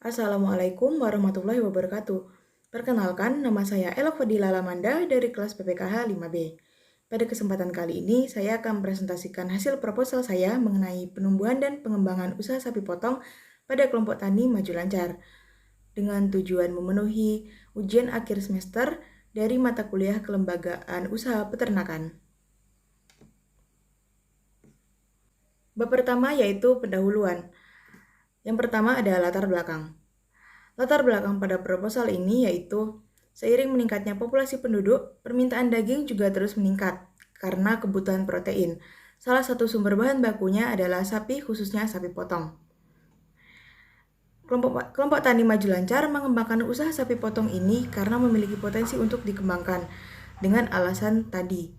Assalamualaikum warahmatullahi wabarakatuh. Perkenalkan, nama saya Elok Fadila Lamanda dari kelas PPKH 5B. Pada kesempatan kali ini, saya akan presentasikan hasil proposal saya mengenai penumbuhan dan pengembangan usaha sapi potong pada kelompok tani maju lancar, dengan tujuan memenuhi ujian akhir semester dari mata kuliah kelembagaan usaha peternakan. Bab pertama yaitu pendahuluan. Yang pertama adalah latar belakang. Latar belakang pada proposal ini yaitu seiring meningkatnya populasi penduduk, permintaan daging juga terus meningkat karena kebutuhan protein. Salah satu sumber bahan bakunya adalah sapi, khususnya sapi potong. Kelompok tani maju lancar mengembangkan usaha sapi potong ini karena memiliki potensi untuk dikembangkan dengan alasan tadi.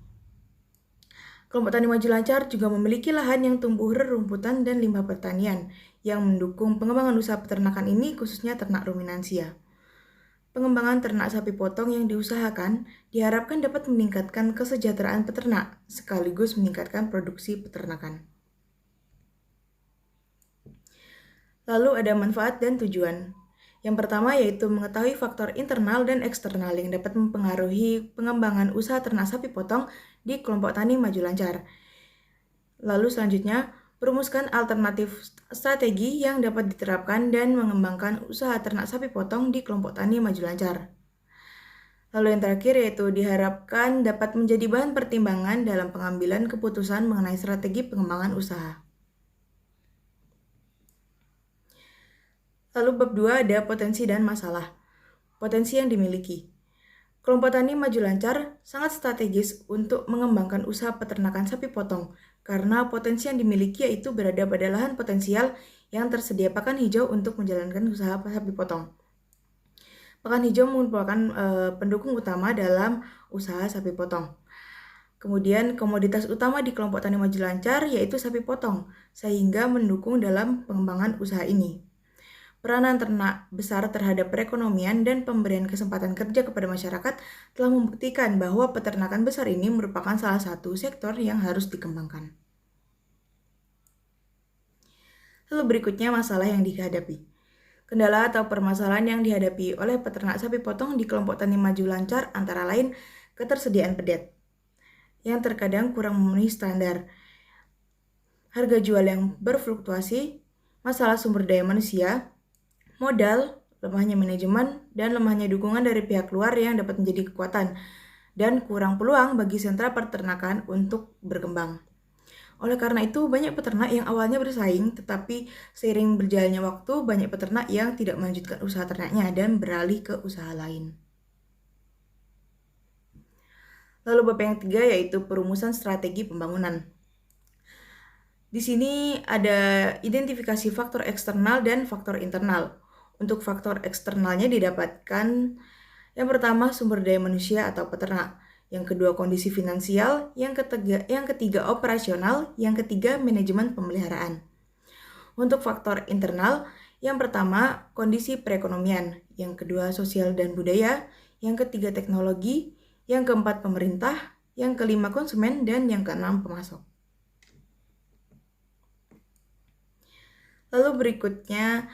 Kelompok tani maju lancar juga memiliki lahan yang tumbuh rerumputan dan limbah pertanian yang mendukung pengembangan usaha peternakan ini, khususnya ternak ruminansia. Pengembangan ternak sapi potong yang diusahakan diharapkan dapat meningkatkan kesejahteraan peternak sekaligus meningkatkan produksi peternakan. Lalu ada manfaat dan tujuan. Yang pertama yaitu mengetahui faktor internal dan eksternal yang dapat mempengaruhi pengembangan usaha ternak sapi potong di kelompok tani maju lancar. Lalu selanjutnya, merumuskan alternatif strategi yang dapat diterapkan dan mengembangkan usaha ternak sapi potong di kelompok tani maju lancar. Lalu yang terakhir yaitu diharapkan dapat menjadi bahan pertimbangan dalam pengambilan keputusan mengenai strategi pengembangan usaha. Lalu bab 2 ada potensi dan masalah. Potensi yang dimiliki. Kelompok tani maju lancar sangat strategis untuk mengembangkan usaha peternakan sapi potong karena potensi yang dimiliki yaitu berada pada lahan potensial yang tersedia pakan hijau untuk menjalankan usaha sapi potong. Pakan hijau merupakan pendukung utama dalam usaha sapi potong. Kemudian komoditas utama di kelompok tani maju lancar yaitu sapi potong, sehingga mendukung dalam pengembangan usaha ini. Peranan ternak besar terhadap perekonomian dan pemberian kesempatan kerja kepada masyarakat telah membuktikan bahwa peternakan besar ini merupakan salah satu sektor yang harus dikembangkan. Lalu berikutnya masalah yang dihadapi. Kendala atau permasalahan yang dihadapi oleh peternak sapi potong di kelompok tani maju lancar antara lain ketersediaan pedet yang terkadang kurang memenuhi standar, harga jual yang berfluktuasi, masalah sumber daya manusia, modal, lemahnya manajemen, dan lemahnya dukungan dari pihak luar yang dapat menjadi kekuatan, dan kurang peluang bagi sentra peternakan untuk berkembang. Oleh karena itu, banyak peternak yang awalnya bersaing, tetapi seiring berjalannya waktu, banyak peternak yang tidak melanjutkan usaha ternaknya dan beralih ke usaha lain. Lalu bab yang ketiga yaitu perumusan strategi pembangunan. Di sini ada identifikasi faktor eksternal dan faktor internal. Untuk faktor eksternalnya didapatkan yang pertama sumber daya manusia atau peternak, yang kedua kondisi finansial, yang ketiga operasional, yang ketiga manajemen pemeliharaan. Untuk faktor internal, yang pertama kondisi perekonomian, yang kedua sosial dan budaya, yang ketiga teknologi, yang keempat pemerintah, yang kelima konsumen, dan yang keenam pemasok. Lalu berikutnya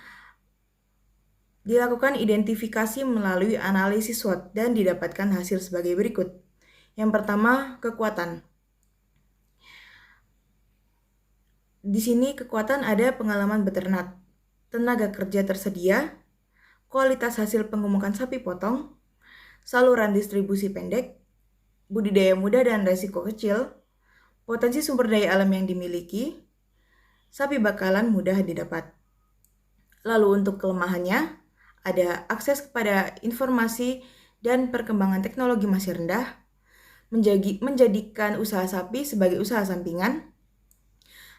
dilakukan identifikasi melalui analisis SWOT dan didapatkan hasil sebagai berikut. Yang pertama, kekuatan. Di sini kekuatan ada pengalaman beternak, tenaga kerja tersedia, kualitas hasil pengemukan sapi potong, saluran distribusi pendek, budidaya mudah dan resiko kecil, potensi sumber daya alam yang dimiliki, sapi bakalan mudah didapat. Lalu untuk kelemahannya, ada akses kepada informasi dan perkembangan teknologi masih rendah, menjadikan usaha sapi sebagai usaha sampingan,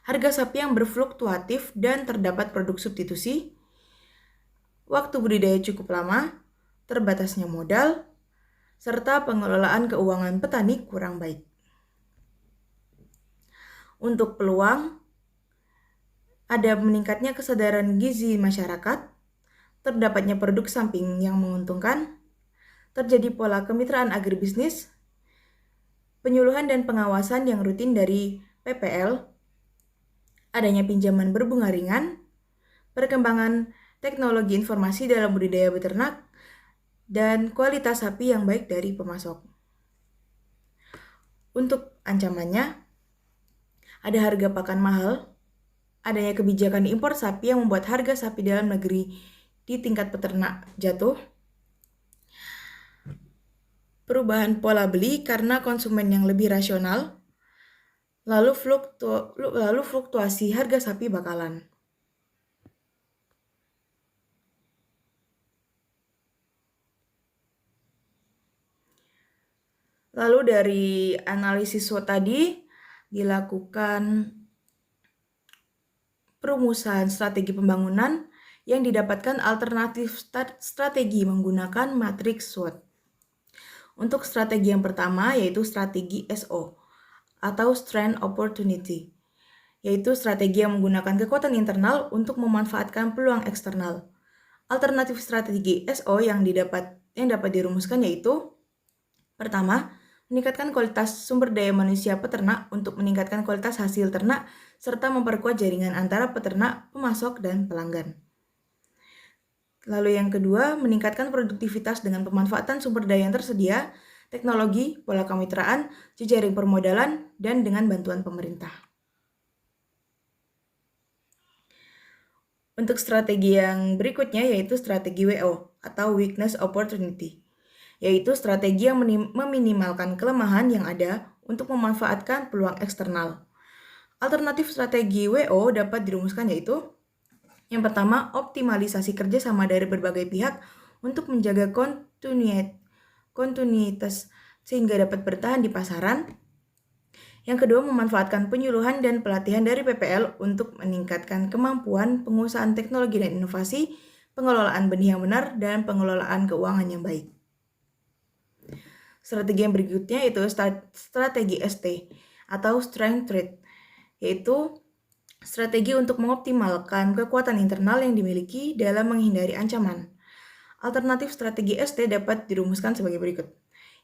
harga sapi yang berfluktuatif dan terdapat produk substitusi, waktu budidaya cukup lama, terbatasnya modal, serta pengelolaan keuangan petani kurang baik. Untuk peluang, ada meningkatnya kesadaran gizi masyarakat, terdapatnya produk samping yang menguntungkan, terjadi pola kemitraan agribisnis, penyuluhan dan pengawasan yang rutin dari PPL, adanya pinjaman berbunga ringan, perkembangan teknologi informasi dalam budidaya beternak, dan kualitas sapi yang baik dari pemasok. Untuk ancamannya, ada harga pakan mahal, adanya kebijakan impor sapi yang membuat harga sapi dalam negeri di tingkat peternak jatuh, perubahan pola beli karena konsumen yang lebih rasional, lalu fluktuasi harga sapi bakalan. Lalu dari analisis SWOT tadi dilakukan perumusan strategi pembangunan yang didapatkan alternatif strategi menggunakan matriks SWOT. Untuk strategi yang pertama yaitu strategi SO atau Strength Opportunity, yaitu strategi yang menggunakan kekuatan internal untuk memanfaatkan peluang eksternal. Alternatif strategi SO yang dapat dirumuskan yaitu pertama, meningkatkan kualitas sumber daya manusia peternak untuk meningkatkan kualitas hasil ternak serta memperkuat jaringan antara peternak, pemasok, dan pelanggan. Lalu yang kedua, meningkatkan produktivitas dengan pemanfaatan sumber daya yang tersedia, teknologi, pola kemitraan, jejaring permodalan, dan dengan bantuan pemerintah. Untuk strategi yang berikutnya yaitu strategi WO atau Weakness Opportunity, yaitu strategi yang meminimalkan kelemahan yang ada untuk memanfaatkan peluang eksternal. Alternatif strategi WO dapat dirumuskan yaitu yang pertama, optimalisasi kerjasama dari berbagai pihak untuk menjaga kontinuitas sehingga dapat bertahan di pasaran. Yang kedua, memanfaatkan penyuluhan dan pelatihan dari PPL untuk meningkatkan kemampuan penguasaan teknologi dan inovasi, pengelolaan benih yang benar, dan pengelolaan keuangan yang baik. Strategi yang berikutnya yaitu strategi ST atau Strength Trade, yaitu strategi untuk mengoptimalkan kekuatan internal yang dimiliki dalam menghindari ancaman. Alternatif strategi ST dapat dirumuskan sebagai berikut.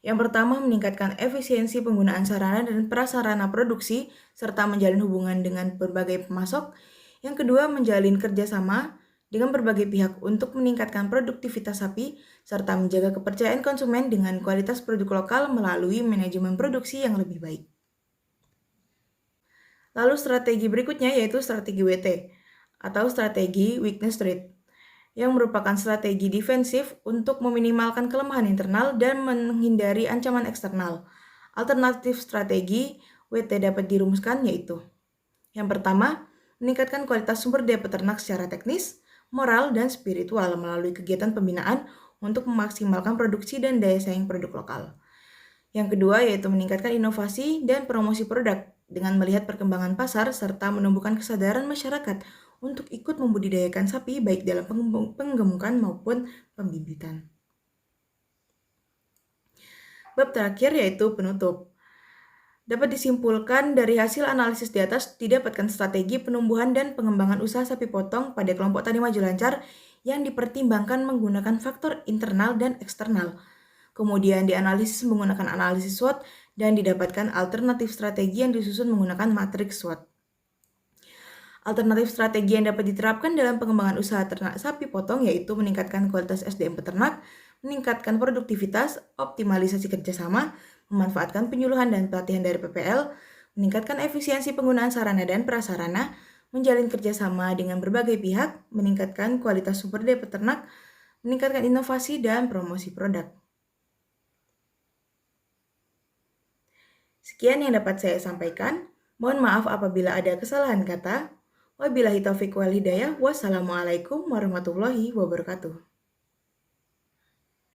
Yang pertama, meningkatkan efisiensi penggunaan sarana dan prasarana produksi serta menjalin hubungan dengan berbagai pemasok. Yang kedua, menjalin kerjasama dengan berbagai pihak untuk meningkatkan produktivitas sapi serta menjaga kepercayaan konsumen dengan kualitas produk lokal melalui manajemen produksi yang lebih baik. Lalu strategi berikutnya yaitu strategi WT atau strategi Weakness Trade, yang merupakan strategi defensif untuk meminimalkan kelemahan internal dan menghindari ancaman eksternal. Alternatif strategi WT dapat dirumuskan yaitu yang pertama, meningkatkan kualitas sumber daya peternak secara teknis, moral, dan spiritual melalui kegiatan pembinaan untuk memaksimalkan produksi dan daya saing produk lokal. Yang kedua yaitu meningkatkan inovasi dan promosi produk dengan melihat perkembangan pasar serta menumbuhkan kesadaran masyarakat untuk ikut membudidayakan sapi baik dalam penggemukan maupun pembibitan. Bab terakhir yaitu penutup. Dapat disimpulkan dari hasil analisis di atas didapatkan strategi penumbuhan dan pengembangan usaha sapi potong pada kelompok tani maju lancar yang dipertimbangkan menggunakan faktor internal dan eksternal. Kemudian dianalisis menggunakan analisis SWOT dan didapatkan alternatif strategi yang disusun menggunakan matriks SWOT. Alternatif strategi yang dapat diterapkan dalam pengembangan usaha ternak sapi potong yaitu meningkatkan kualitas SDM peternak, meningkatkan produktivitas, optimalisasi kerjasama, memanfaatkan penyuluhan dan pelatihan dari PPL, meningkatkan efisiensi penggunaan sarana dan prasarana, menjalin kerjasama dengan berbagai pihak, meningkatkan kualitas sumber daya peternak, meningkatkan inovasi dan promosi produk. Sekian yang dapat saya sampaikan. Mohon maaf apabila ada kesalahan kata. Wabillahi taufiq wal hidayah. Wassalamualaikum warahmatullahi wabarakatuh.